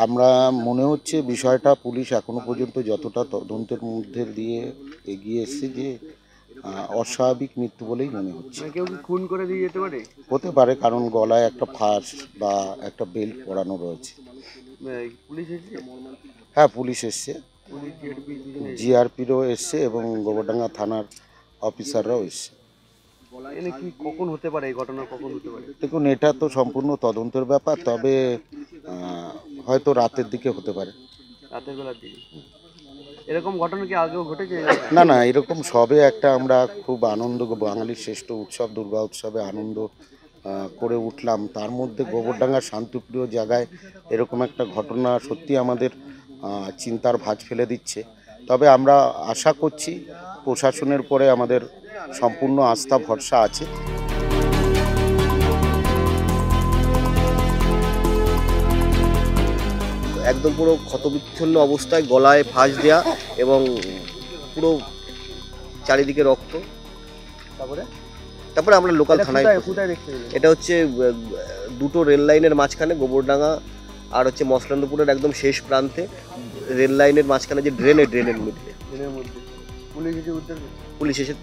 আমরা মনে হচ্ছে বিষয়টা পুলিশ এখনো পর্যন্ত যতটা তদন্তের মধ্যে দিয়ে এগিয়ে এসছে যে অস্বাভাবিক মৃত্যু বলেই মনে হচ্ছে। কেউ কি খুন করে দিয়ে যেতে পারে? হতে পারে, কারণ গলায় একটা ফাঁস বা একটা বেল্ট পরানো রয়েছে। পুলিশ এসেছে? হ্যাঁ, পুলিশ এসছে, পুলিশ জিআরপিরও এসছে এবং গোবরডাঙ্গা থানার অফিসাররাও এসছে। এনে কি কখন হতে পারে, এই ঘটনা কখন হতে পারে? দেখুন, এটা তো সম্পূর্ণ তদন্তের ব্যাপার, তবে হয়তো রাতের দিকে হতে পারে। রাতের বেলার দিকে? এরকম ঘটনা কি আগেও ঘটেছে? না না, এরকম সবে একটা আমরা খুব আনন্দ, বাঙালির শ্রেষ্ঠ উৎসব দুর্গা উৎসবে আনন্দ করে উঠলাম, তার মধ্যে গোবরডাঙ্গার শান্তিপ্রিয় জায়গায় এরকম একটা ঘটনা সত্যি আমাদের চিন্তার ভাঁজ ফেলে দিচ্ছে। তবে আমরা আশা করছি প্রশাসনের পরে আমাদের সম্পূর্ণ আস্থা ভরসা আছে। একদম পুরো ক্ষতবিচ্ছন্ন অবস্থায়, গলায় ফাঁস দেওয়া এবং পুরো চারিদিকে রক্ত। তারপরে আমরা লোকাল থানায়, এটা হচ্ছে দুটো রেল লাইনের মাঝখানে গোবরডাঙ্গা আর হচ্ছে মসলান্দপুরের একদম শেষ প্রান্তে, রেল লাইনের মাঝখানে যে ড্রেনের মধ্যে পুলিশ এসে পুলিশ এসে